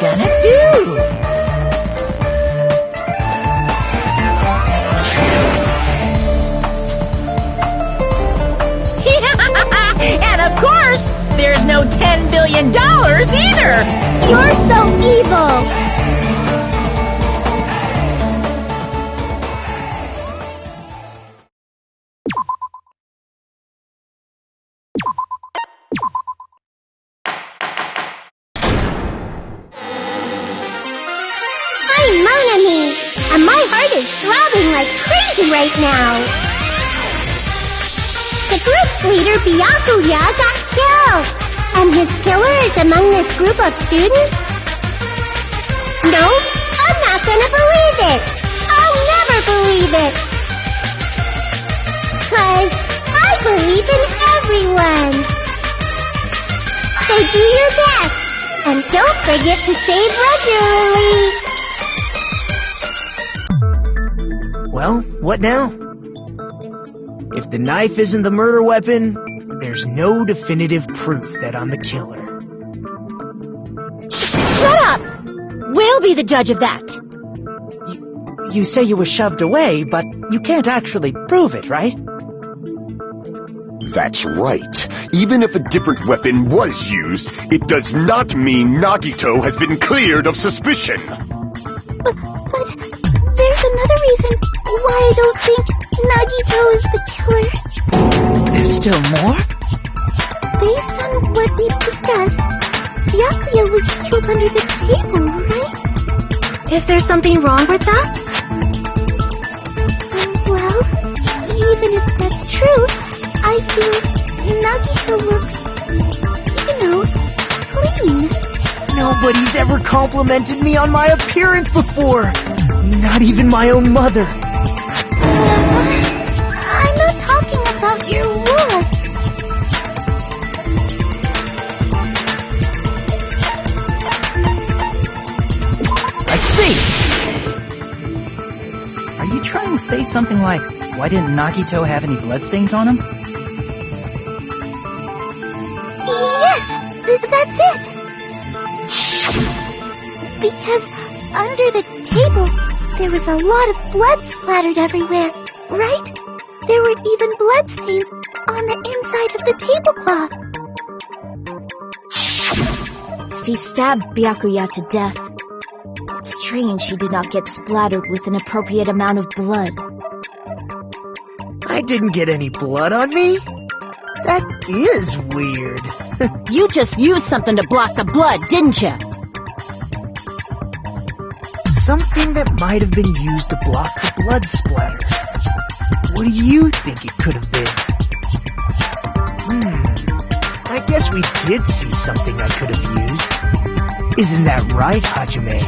gonna do? And of course, there's no $10 billion either. You're so evil. I'm Monami, and my heart is throbbing like crazy right now. The group's leader, Byakuya, got killed, and his killer is among this group of students? No, I'm not gonna believe it. I'll never believe it. 'Cause I believe in everyone. So do your best, and don't forget to save regularly. Well, what now? If the knife isn't the murder weapon, there's no definitive proof that I'm the killer. Shut up! We'll be the judge of that. You say you were shoved away, but you can't actually prove it, right? That's right. Even if a different weapon was used, it does not mean Nagito has been cleared of suspicion. But there's another reason why I don't think Nagito is the killer. There's still more? Based on what we've discussed, Byakuya was killed under the table, right? Is there something wrong with that? Well, even if that's true, I feel Nagito looks, clean. Nobody's ever complimented me on my appearance before. Not even my own mother. I'm not talking about your looks. I see! Are you trying to say something like, why didn't Nagito have any bloodstains on him? Yes, that's it. Because under the table, there was a lot of blood splattered everywhere, right? There were even bloodstains on the inside of the tablecloth. If he stabbed Byakuya to death, it's strange he did not get splattered with an appropriate amount of blood. I didn't get any blood on me? That is weird. You just used something to block the blood, didn't you? Something that might have been used to block the blood splatter. What do you think it could have been? I guess we did see something I could have used. Isn't that right, Hajime?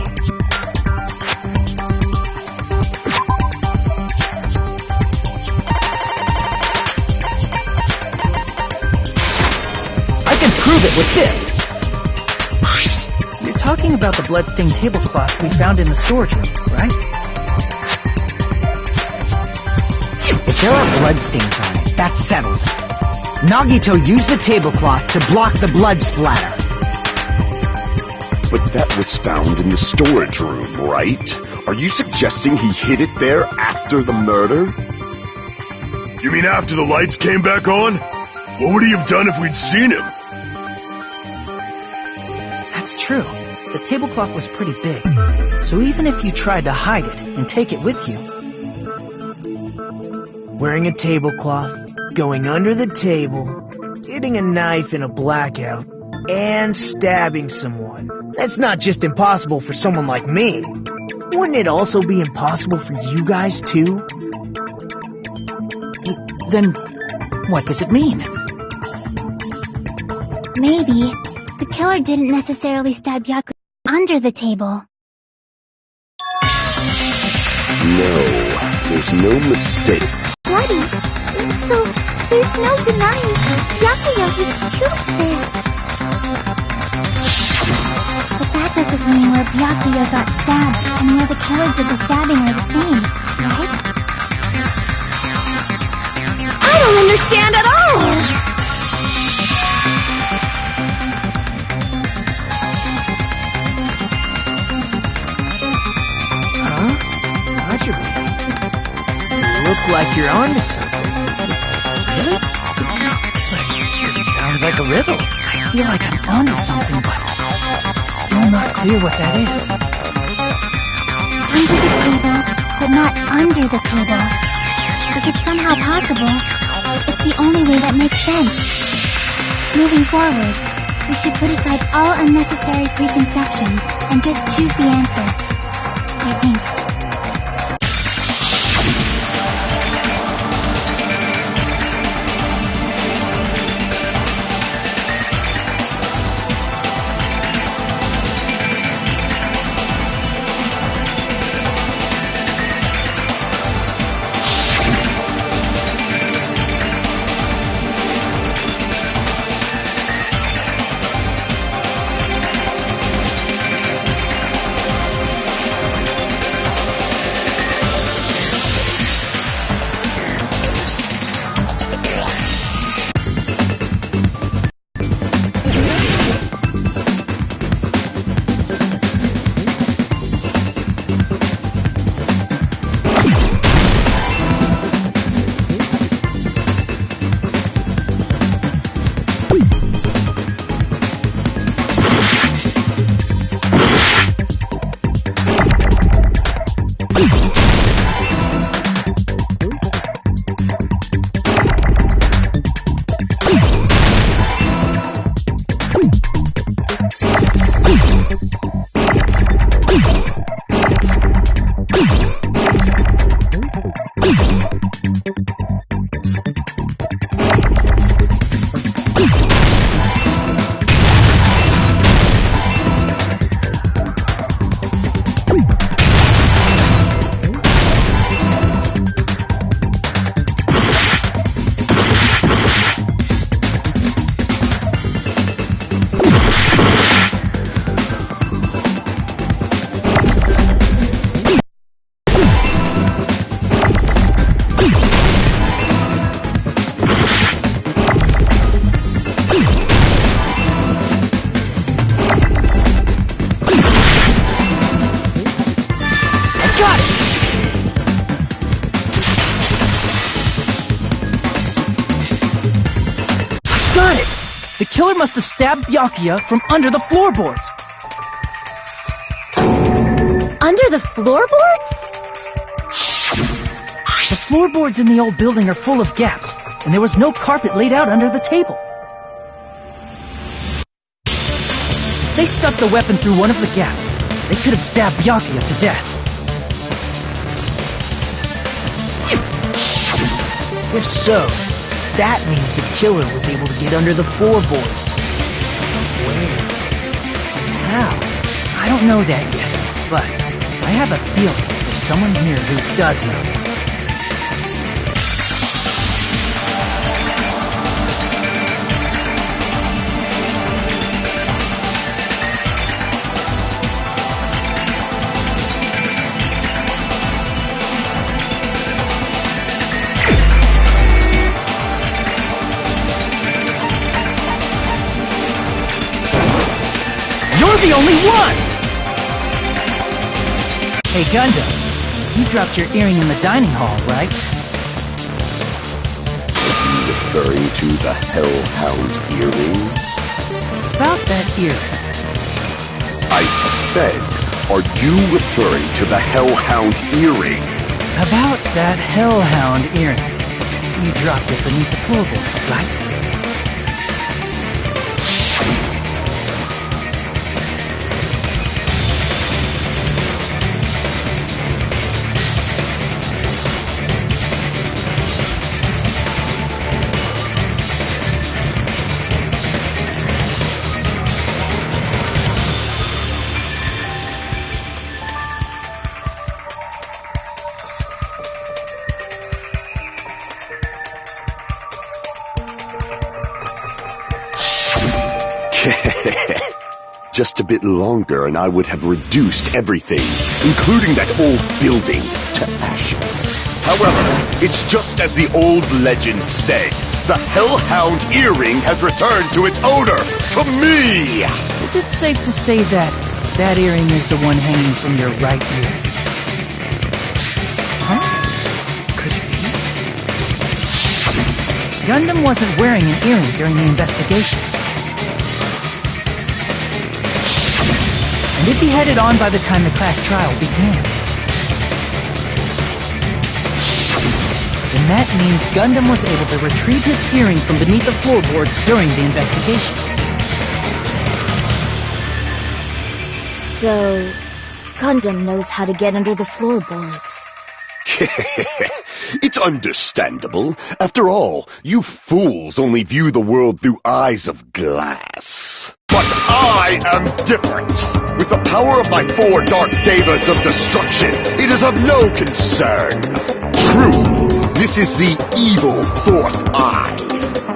I can prove it with this! You're talking about the bloodstained tablecloth we found in the storage room, right? If there are bloodstains on it, that settles it. Nagito used the tablecloth to block the blood splatter. But that was found in the storage room, right? Are you suggesting he hid it there after the murder? You mean after the lights came back on? What would he have done if we'd seen him? That's true. The tablecloth was pretty big, so even if you tried to hide it and take it with you... Wearing a tablecloth, going under the table, getting a knife in a blackout, and stabbing someone. That's not just impossible for someone like me. Wouldn't it also be impossible for you guys too? Then, what does it mean? Maybe the killer didn't necessarily stab Byakuya under the table. No, there's no mistake. Bloody, so there's no denying Byakuya was killed there. But that doesn't mean where Byakuya got stabbed and where the killer did the stabbing are the same, right? I don't understand at all! you're onto something. Really? But it sounds like a riddle. I feel like I'm onto something, but it's still not clear what that is. Under the table, but not under the table. If it's somehow possible, it's the only way that makes sense. Moving forward, we should put aside all unnecessary preconceptions and just choose the answer. I think. The killer must have stabbed Byakuya from under the floorboards. Under the floorboards? The floorboards in the old building are full of gaps, and there was no carpet laid out under the table. They stuck the weapon through one of the gaps. They could have stabbed Byakuya to death. If so, that means the killer was able to get under the floorboards. Where? How? I don't know that yet, but I have a feeling there's someone here who does know. You're the only one! Hey, Gundam, you dropped your earring in the dining hall, right? Referring to the Hellhound earring? About that earring. I said, are you referring to the Hellhound earring? About that Hellhound earring. You dropped it beneath the floorboard, right? Just a bit longer and I would have reduced everything, including that old building, to ashes. However, it's just as the old legend said. The Hellhound earring has returned to its owner, to me! Is it safe to say that that earring is the one hanging from your right ear? Huh? Could it be? Gundam wasn't wearing an earring during the investigation. And if he had it on by the time the class trial began, then that means Gundam was able to retrieve his earring from beneath the floorboards during the investigation. So, Gundam knows how to get under the floorboards. It's understandable. After all, you fools only view the world through eyes of glass. But I am different. With the power of my 4 Dark Devas of Destruction, it is of no concern. True, this is the evil 4th eye.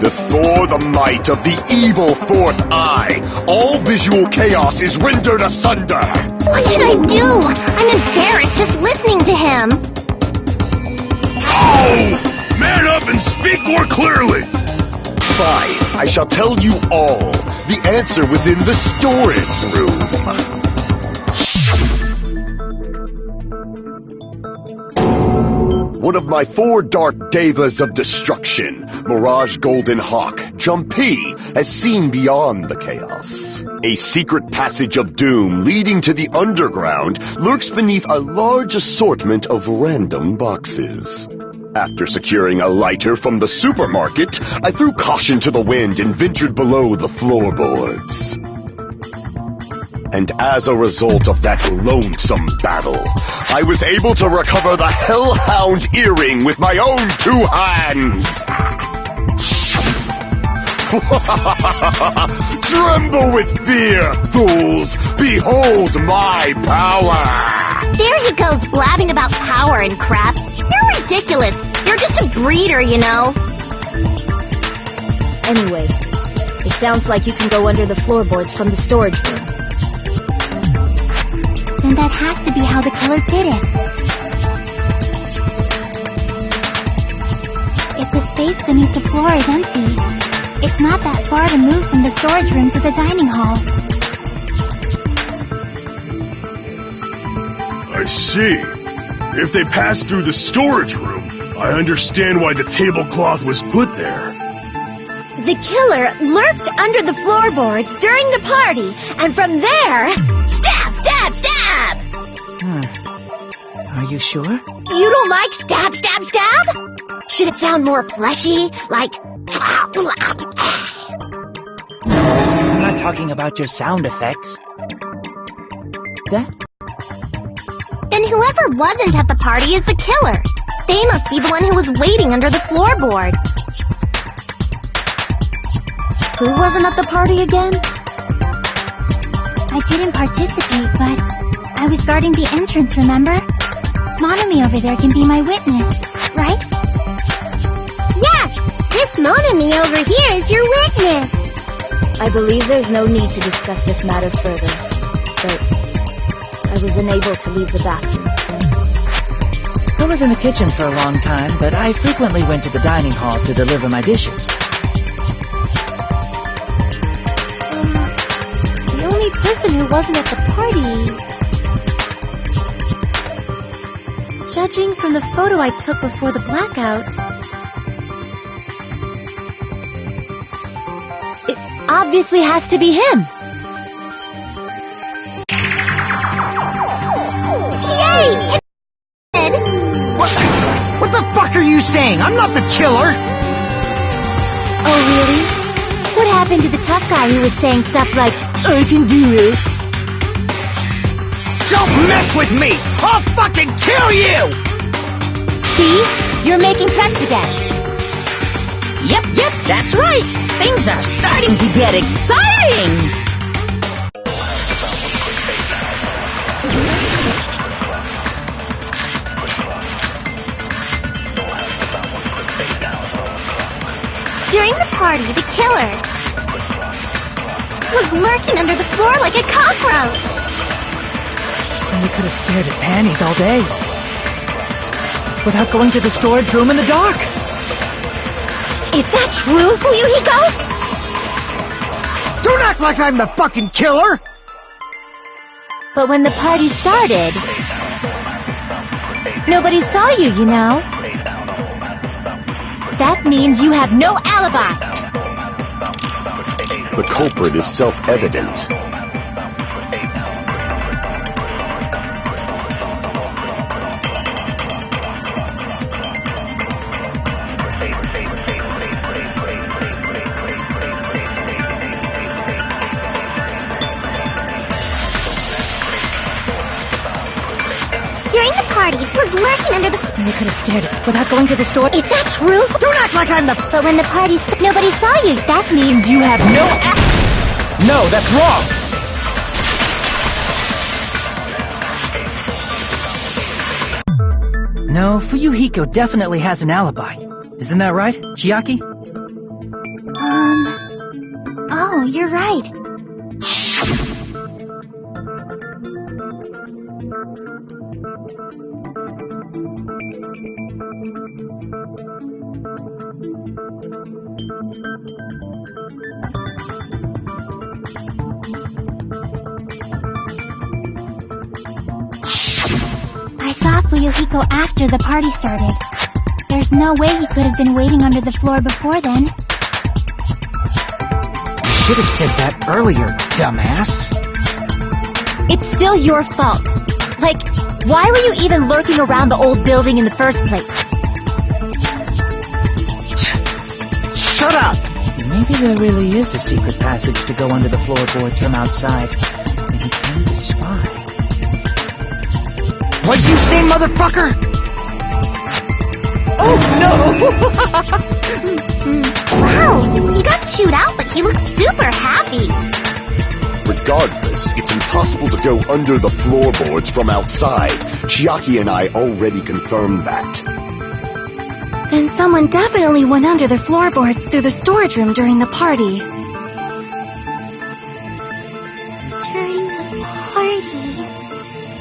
Before the might of the evil 4th eye, all visual chaos is rendered asunder. What should I do? I'm embarrassed just listening to him. Oh! Man up and speak more clearly! Fine, I shall tell you all. The answer was in the storage room. One of my 4 Dark Devas of Destruction, Mirage Golden Hawk, Jumpy, has seen beyond the chaos. A secret passage of doom leading to the underground lurks beneath a large assortment of random boxes. After securing a lighter from the supermarket, I threw caution to the wind and ventured below the floorboards. And as a result of that lonesome battle, I was able to recover the Hellhound earring with my own 2 hands! Tremble with fear, fools! Behold my power! There he goes blabbing about power and crap. You're ridiculous. You're just a breeder, you know. Anyways, it sounds like you can go under the floorboards from the storage room. Then that has to be how the killer did it. If the space beneath the floor is empty, it's not that far to move from the storage room to the dining hall. I see. If they passed through the storage room, I understand why the tablecloth was put there. The killer lurked under the floorboards during the party, and from there... Stab! Stab! Stab! Are you sure? You don't like stab, stab, stab? Should it sound more fleshy, like... I'm not talking about your sound effects. That? Then whoever wasn't at the party is the killer. They must be the one who was waiting under the floorboard. Who wasn't at the party again? I didn't participate, but I was guarding the entrance, remember? Monami over there can be my witness, right? Yes! Miss Monami over here is your witness! I believe there's no need to discuss this matter further, but I was unable to leave the bathroom. I was in the kitchen for a long time, but I frequently went to the dining hall to deliver my dishes. The only person who wasn't at the party... Judging from the photo I took before the blackout... It obviously has to be him. Yay! What the fuck are you saying? I'm not the killer! Oh, really? What happened to the tough guy who was saying stuff like, I can do it. Don't mess with me! I'll fucking kill you! see? You're making friends again. Yep, that's right. Things are starting to get exciting. During the party, the killer was lurking under the floor like a cockroach. And we could have stared at panties all day. Without going to the storage room in the dark. Is that true, Fuyuhiko? Don't act like I'm the fucking killer! But when the party started, nobody saw you, you know. That means you have no alibi. The culprit is self-evident. During the party, he was lurking under the... And they could have stared at without going to the store. Is that true? Don't act like I'm the... But when the party... Nobody saw you. That means you have no No, that's wrong! No, Fuyuhiko definitely has an alibi. Isn't that right, Chiaki? Oh, you're right. I saw Fuyuhiko after the party started. There's no way he could have been waiting under the floor before then. You should have said that earlier, dumbass. It's still your fault. Like, why were you even lurking around the old building in the first place? Shut up! Maybe there really is a secret passage to go under the floorboards from outside. And he came to spy. What'd you say, motherfucker? Oh, no! Wow, he got chewed out, but he looked super happy. Regardless, it's impossible to go under the floorboards from outside. Chiaki and I already confirmed that. Then someone definitely went under the floorboards through the storage room during the party. During the party.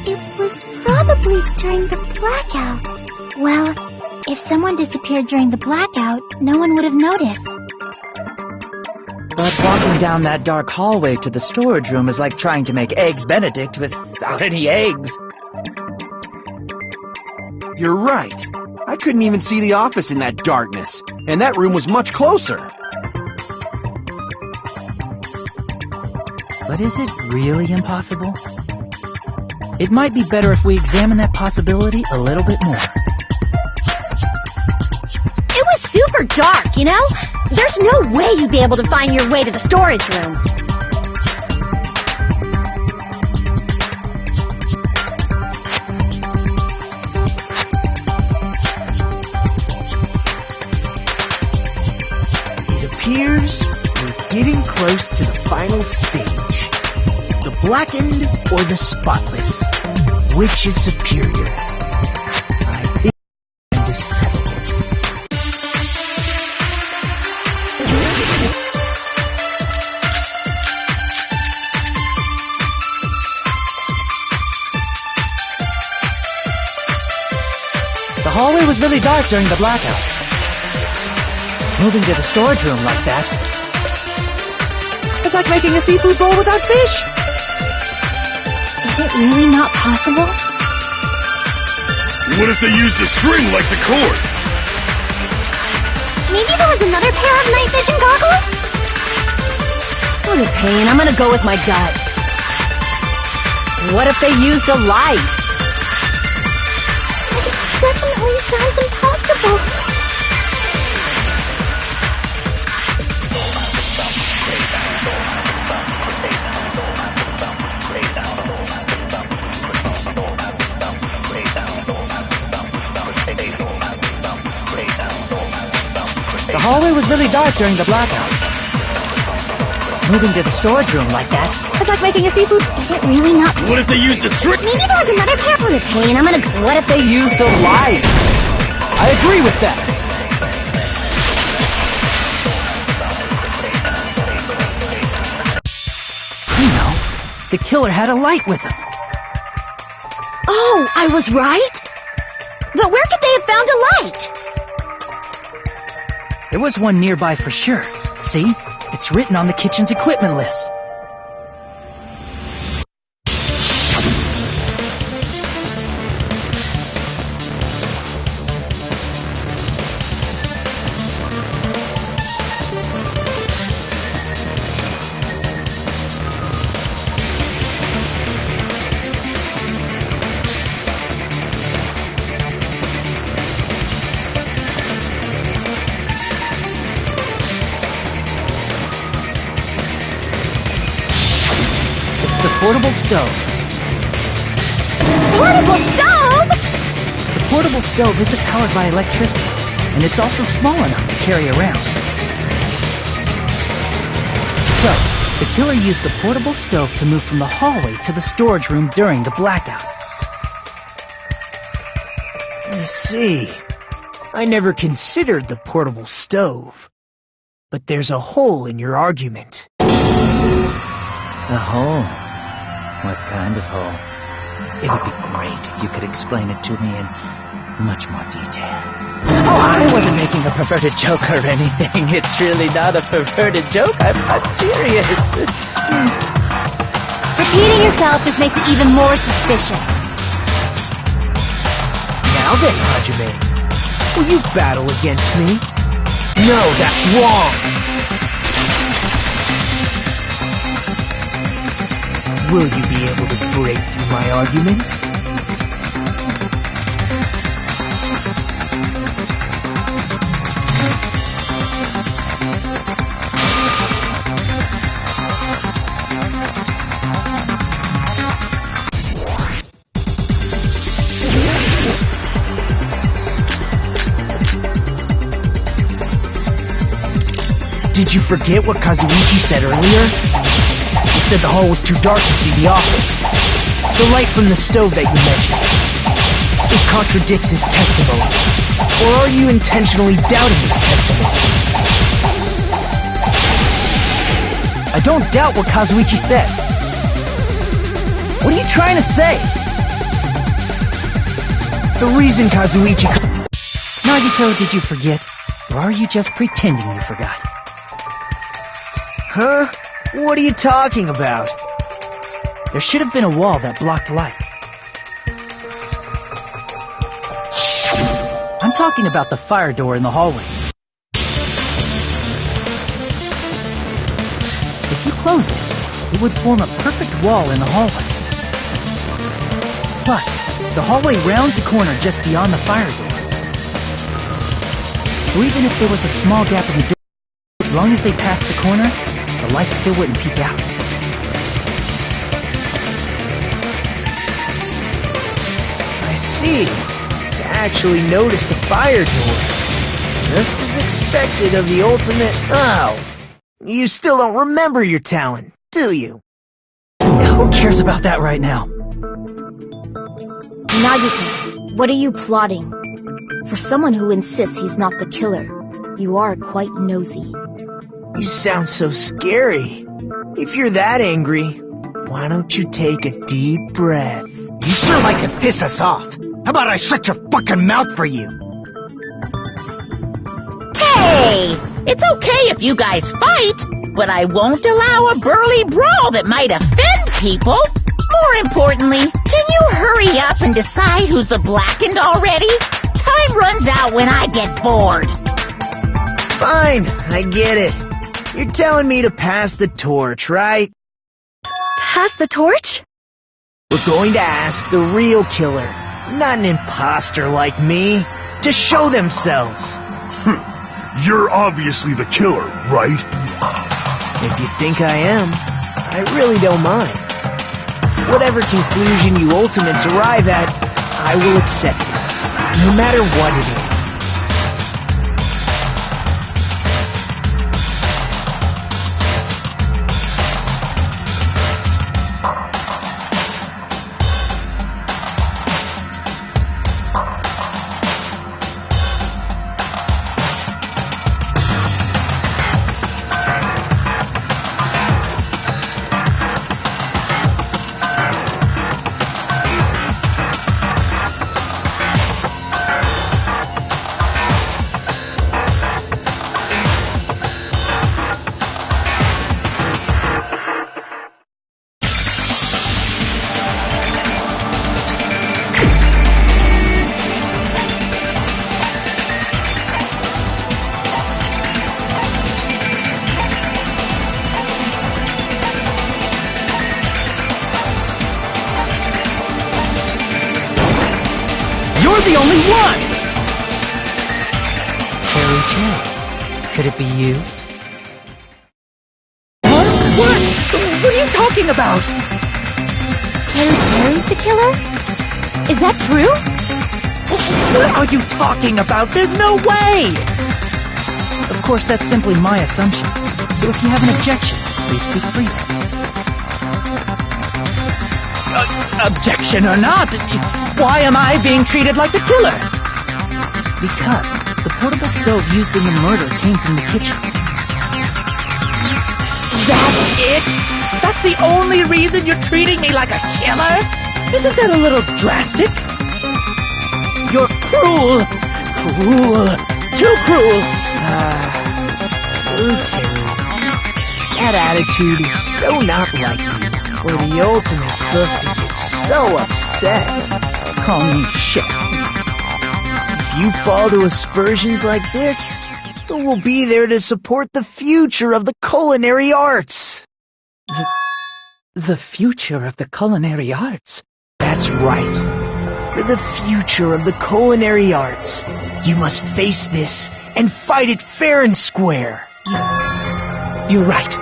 It was probably during the blackout. Well, if someone disappeared during the blackout, no one would have noticed. But walking down that dark hallway to the storage room is like trying to make Eggs Benedict without any eggs. You're right. I couldn't even see the office in that darkness, and that room was much closer. But is it really impossible? It might be better if we examine that possibility a little bit more. It was super dark, you know? There's no way you'd be able to find your way to the storage room. It appears we're getting close to the final stage. The blackened or the spotless? Which is superior? I think I'm going to settle this. The hallway was really dark during the blackout. Moving to the storage room like that. It's like making a seafood bowl without fish. Is it really not possible? What if they used a string like the cord? Maybe there was another pair of night vision goggles? For the pain, I'm gonna go with my gut. What if they used a light? It definitely sounds impossible. The hallway was really dark during the blackout. Moving to the storage room like that. It's like making a seafood. Is it really not? What if they used a string? Maybe there was another pair For the pain, I'm gonna... What if they used a light? I agree with that. You know, the killer had a light with him. Oh, I was right? But where could they have found a light? There was one nearby for sure. See? It's written on the kitchen's equipment list. portable stove. Portable stove? The portable stove isn't powered by electricity, and it's also small enough to carry around. So, the killer used the portable stove to move from the hallway to the storage room during the blackout. I see. I never considered the portable stove. But there's a hole in your argument. A hole? What kind of hole? It would be great if you could explain it to me in much more detail. Oh, I wasn't making a perverted joke or anything. It's really not a perverted joke. I'm serious. Repeating yourself just makes it even more suspicious. Now then, Hajime, will you battle against me? No, that's wrong! Will you be able to break through my argument? Did you forget what Kazuichi said earlier? He said the hall was too dark to see the office. The light from the stove that you mentioned. It contradicts his testimony. Or are you intentionally doubting his testimony? I don't doubt what Kazuichi said. What are you trying to say? The reason Kazuichi... Nagito, did you forget? Or are you just pretending you forgot? Huh? What are you talking about? There should have been a wall that blocked light. I'm talking about the fire door in the hallway. If you close it, it would form a perfect wall in the hallway. Plus, the hallway rounds a corner just beyond the fire door. So even if there was a small gap in the door, as long as they passed the corner, the light still wouldn't peek out. I see. To actually notice the fire door. Just as expected of the ultimate... Oh, you still don't remember your talent, do you? Who cares about that right now? Nagito, what are you plotting? For someone who insists he's not the killer, you are quite nosy. You sound so scary. If you're that angry, why don't you take a deep breath? You sure like to piss us off. How about I shut your fucking mouth for you? Hey! It's okay if you guys fight, but I won't allow a burly brawl that might offend people. More importantly, can you hurry up and decide who's the blackened already? Time runs out when I get bored. Fine, I get it. You're telling me to pass the torch, right? Pass the torch? We're going to ask the real killer, not an imposter like me, to show themselves. You're obviously the killer, right? If you think I am, I really don't mind. Whatever conclusion you ultimates arrive at, I will accept it, no matter what it is. You're the only one! Terry, could it be you? What? What are you talking about? Teru's the killer? Is that true? What are you talking about? There's no way! Of course, that's simply my assumption. So if you have an objection, please speak freely. Objection or not, why am I being treated like the killer? Because the portable stove used in the murder came from the kitchen. That's it? That's the only reason you're treating me like a killer? Isn't that a little drastic? You're cruel. Cruel. Too cruel. Teru. That attitude is so not like you. For the ultimate cook to get so upset. Call me Chef. If you fall to aspersions like this, who will be there to support the future of the culinary arts? The future of the culinary arts? That's right. For the future of the culinary arts, you must face this and fight it fair and square. You're right.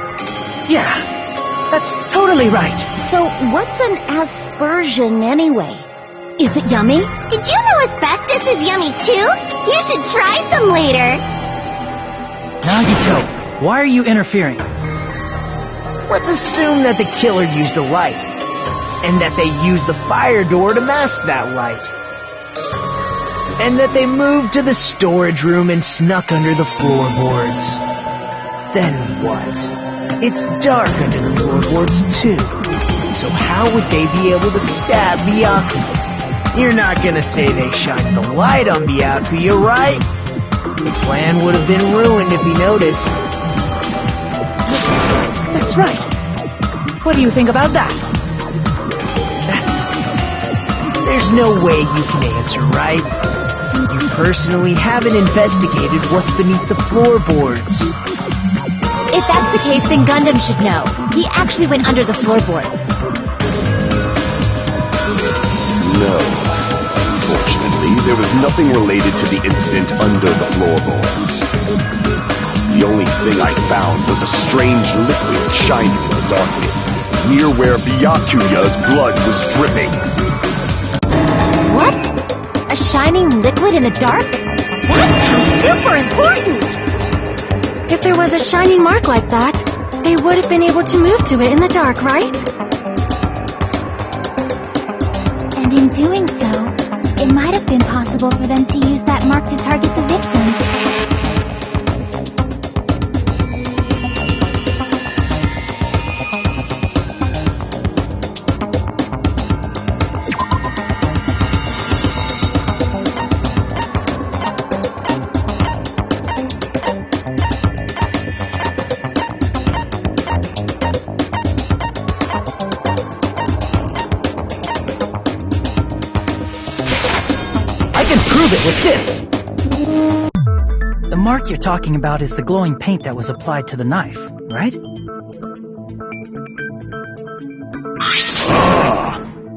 Yeah, that's totally right. So what's an aspersion anyway? Is it yummy? Did you know asbestos is yummy too? You should try some later. Nagito, why are you interfering? Let's assume that the killer used a light, and that they used the fire door to mask that light. And that they moved to the storage room and snuck under the floorboards. Then what? It's dark under the floorboards too. So how would they be able to stab Byaku? You're not gonna say they shined the light on Byaku, you're right? The plan would have been ruined if he noticed. That's right. What do you think about that? There's no way you can answer, right? You personally haven't investigated what's beneath the floorboards. If that's the case, then Gundam should know. He actually went under the floorboards. No. Fortunately, there was nothing related to the incident under the floorboards. The only thing I found was a strange liquid shining in the darkness, near where Byakuya's blood was dripping. What? A shining liquid in the dark? That sounds super important! If there was a shining mark like that, they would have been able to move to it in the dark, right? And in doing so, it might have been possible for them to use that mark to target the victim. With this. The mark you're talking about is the glowing paint that was applied to the knife, right?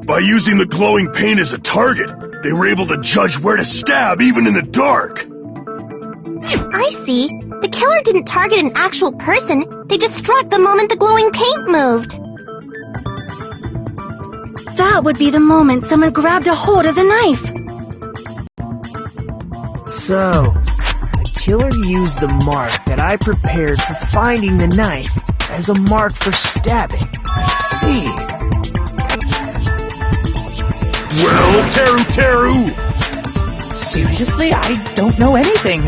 By using the glowing paint as a target, they were able to judge where to stab even in the dark. I see. The killer didn't target an actual person. They just struck the moment the glowing paint moved. That would be the moment someone grabbed a hold of the knife. So, the killer used the mark that I prepared for finding the knife as a mark for stabbing. I see. Well, Teru! Seriously, I don't know anything.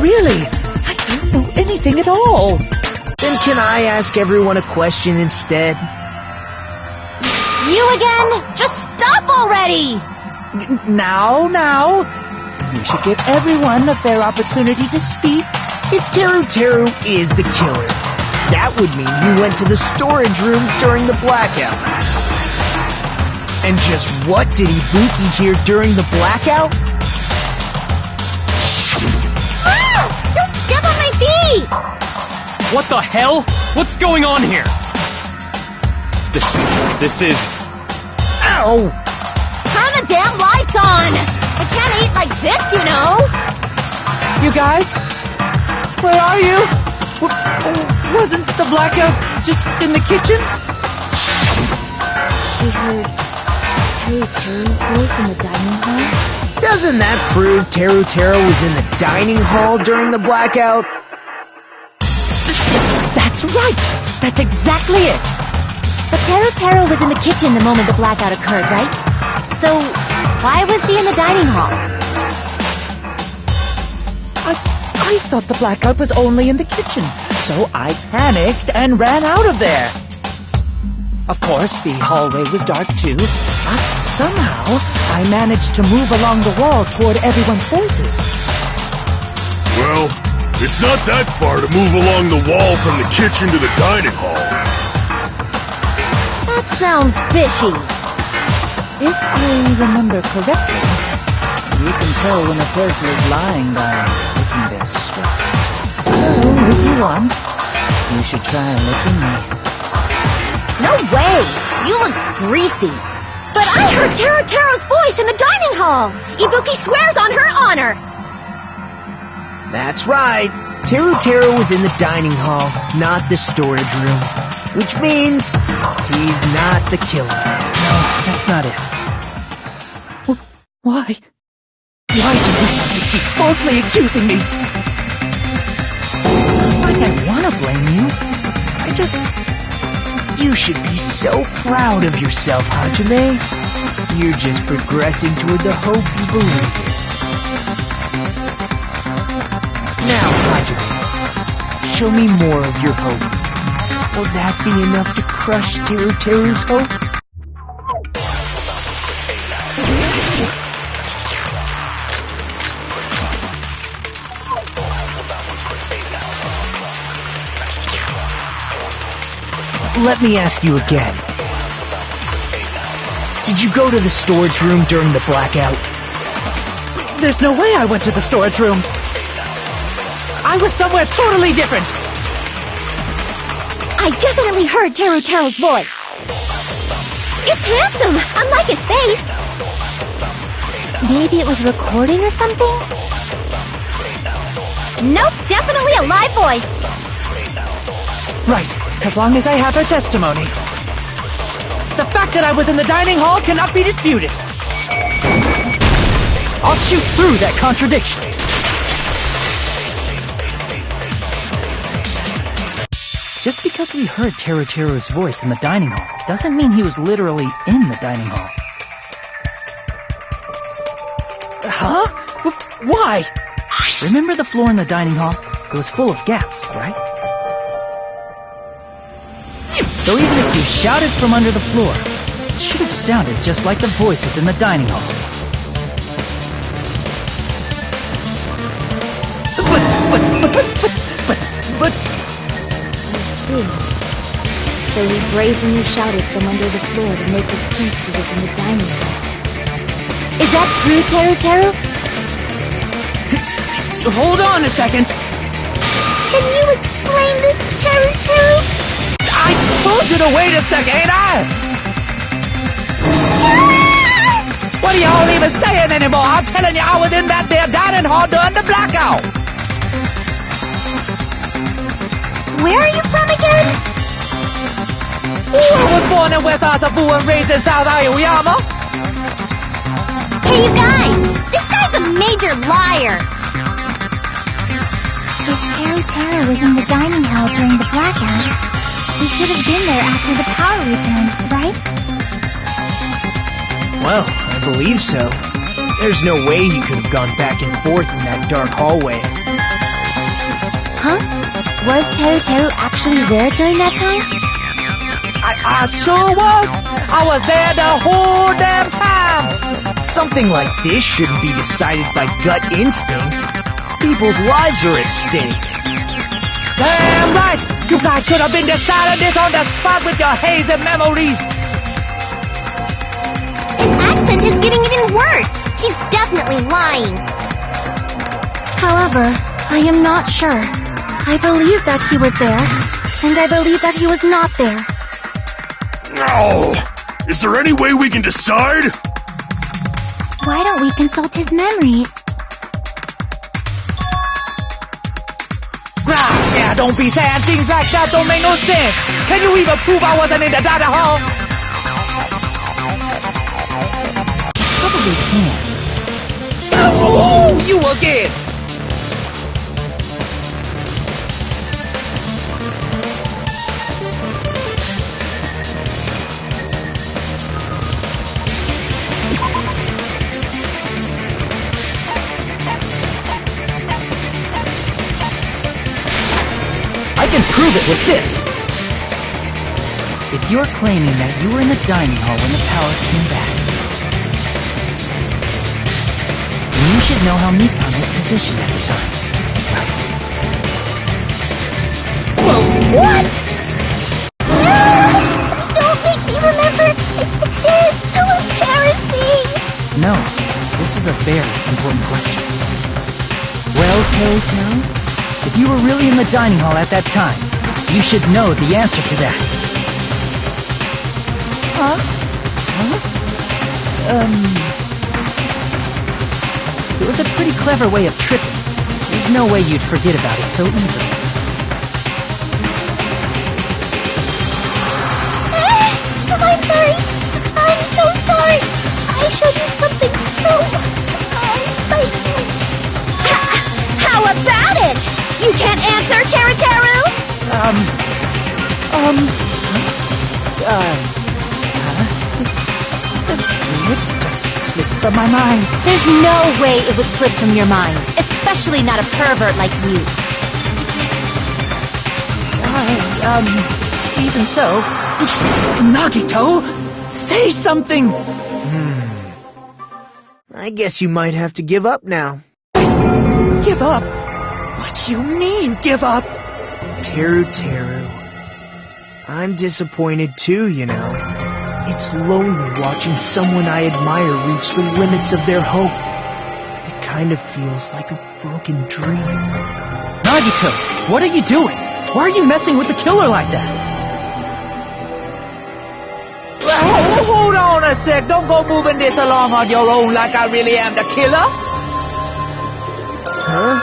Really, I don't know anything at all. Then can I ask everyone a question instead? You again? Just stop already! Now. You should give everyone a fair opportunity to speak. If Teru is the killer, that would mean you went to the storage room during the blackout. And just what did Ibuki hear during the blackout? Ah! Don't step on my feet! What the hell? What's going on here? This is... Ow! Turn the damn lights on! I can't eat like this, you know! You guys? Where are you? Wasn't the blackout just in the kitchen? We heard Teru's voice in the dining hall? Doesn't that prove Teru was in the dining hall during the blackout? That's right! That's exactly it! But Teru was in the kitchen the moment the blackout occurred, right? So, why was he in the dining hall? I thought the blackout was only in the kitchen, so I panicked and ran out of there. Of course, the hallway was dark too, but somehow I managed to move along the wall toward everyone's voices. Well, it's not that far to move along the wall from the kitchen to the dining hall. That sounds fishy. If I remember correctly, you can tell when a person is lying by licking their sweat. So, if you want, you should try licking me. No way! You look greasy. But I heard Teru's voice in the dining hall. Ibuki swears on her honor. That's right. Teru was in the dining hall, not the storage room. Which means he's not the killer. No, that's not it. Why? Why do you have to keep falsely accusing me? Like I want to blame you. I just... You should be so proud of yourself, Hajime. You're just progressing toward the hope you believe in. Now, Hajime, show me more of your hope. Will that be enough to crush Teru's hope? Let me ask you again. Did you go to the storage room during the blackout? There's no way I went to the storage room. I was somewhere totally different. I definitely heard Teru's voice. It's handsome, unlike his face. Maybe it was recording or something? Nope, definitely a live voice. Right, as long as I have her testimony. The fact that I was in the dining hall cannot be disputed. I'll shoot through that contradiction. Just because we heard Teru's voice in the dining hall doesn't mean he was literally in the dining hall. Huh? Why? Remember the floor in the dining hall? It was full of gaps, right? So even if you shouted from under the floor, it should have sounded just like the voices in the dining hall. But... So he brazenly shouted from under the floor to make it think he was in the dining hall. Is that true, Teru? Hold on a second. Can you explain this, Teru? I told you to wait a second, ain't I? What are y'all even saying anymore? I'm telling you, I was in that there dining hall during the blackout. Where are you from again? I was born in West Asabu and raised in South Aoyama. Hey, you guys! This guy's a major liar! If Teru was in the dining hall during the blackout, he should have been there after the power returned, right? Well, I believe so. There's no way he could have gone back and forth in that dark hallway. Huh? Was Teru actually there during that time? I sure was. I was there the whole damn time. Something like this shouldn't be decided by gut instinct. People's lives are at stake. Damn right. You guys should have been deciding this on the spot with your hazy memories. His accent is getting even worse. He's definitely lying. However, I am not sure. I believe that he was there, and I believe that he was not there. No! Is there any way we can decide? Why don't we consult his memories? Gosh, yeah, don't be saying things like that. Don't make no sense. Can you even prove I wasn't in the dining hall? they can. Oh, you again! I can prove it with this! If you're claiming that you were in the dining hall when the power came back, then you should know how Mikon was positioned at the time, right? Whoa, what? No! Don't make me remember! It's so embarrassing! No, this is a very important question. Well, Terry, if you were really in the dining hall at that time, you should know the answer to that. Huh? It was a pretty clever way of tripping. There's no way you'd forget about it so easily. I'm sorry. I'm so sorry. I showed you something so spicy. How about it? You can't answer, Teru? That's weird. Just slipped from my mind. There's no way it would slip from your mind, especially not a pervert like you. Even so... Nagito! Say something! I guess you might have to give up now. Give up? What do you mean, give up? Teru. I'm disappointed too, you know. It's lonely watching someone I admire reach the limits of their hope. It kind of feels like a broken dream. Nagito, what are you doing? Why are you messing with the killer like that? Hold on a sec. Don't go moving this along on your own like I really am the killer. Huh?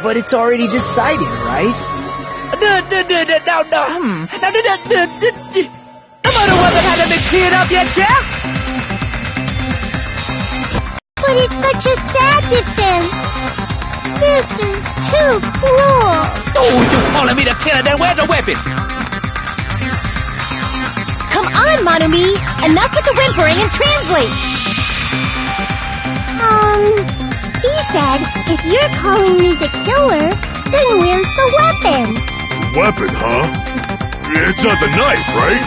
But it's already decided, right? The murder weapon hasn't been cleared up yet, Chef? But it's such a sad defense. This is too cruel. Oh, you're calling me the killer, then where's the weapon? Come on, Manumi! Enough with the whimpering and translate! He said, if you're calling me the killer, then where's the weapon? Weapon, huh? It's not the knife, right?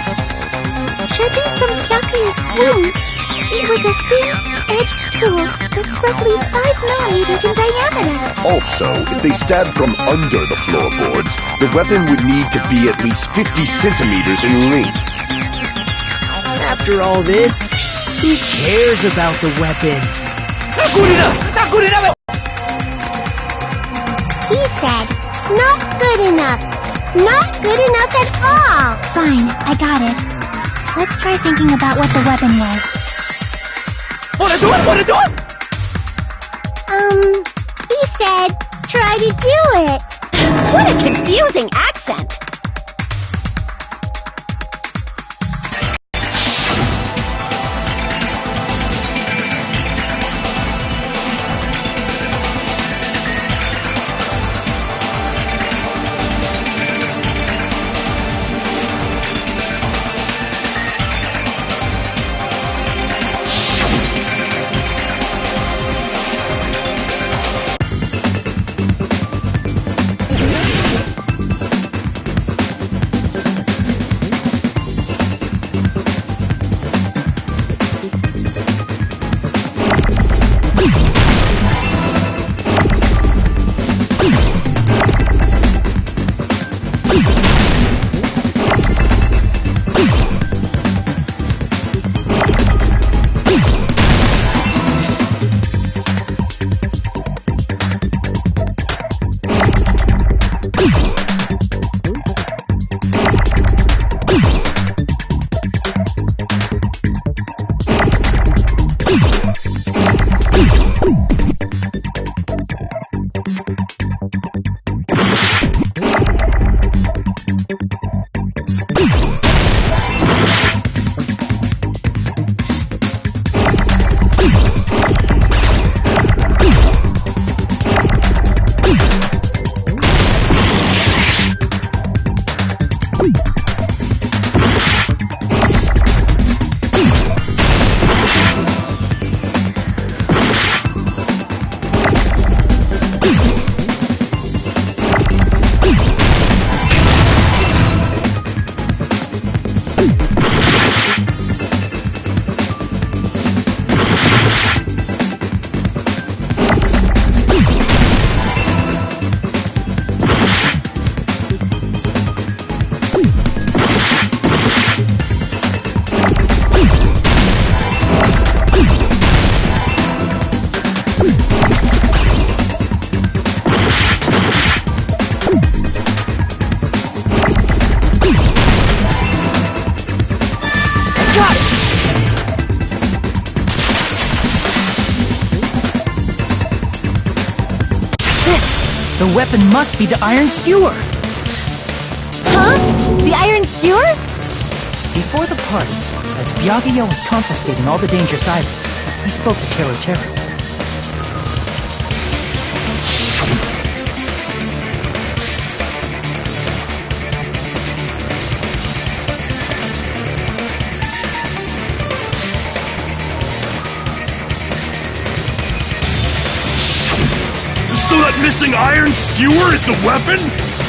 Judging from Byakuya's wound, it was a thin-edged tool that's roughly 5 millimeters in diameter. Also, if they stabbed from under the floorboards, the weapon would need to be at least 50 centimeters in length. After all this, who cares about the weapon? Not good enough! Not good enough! He said, not good enough. Not good enough at all. Fine, I got it. Let's try thinking about what the weapon was. Wanna do it? He said, try to do it. What a confusing accent! weapon must be the iron skewer. Huh? The iron skewer? Before the party, as Byakuya was confiscating all the dangerous items, he spoke to Teru. So that missing iron skewer is the weapon?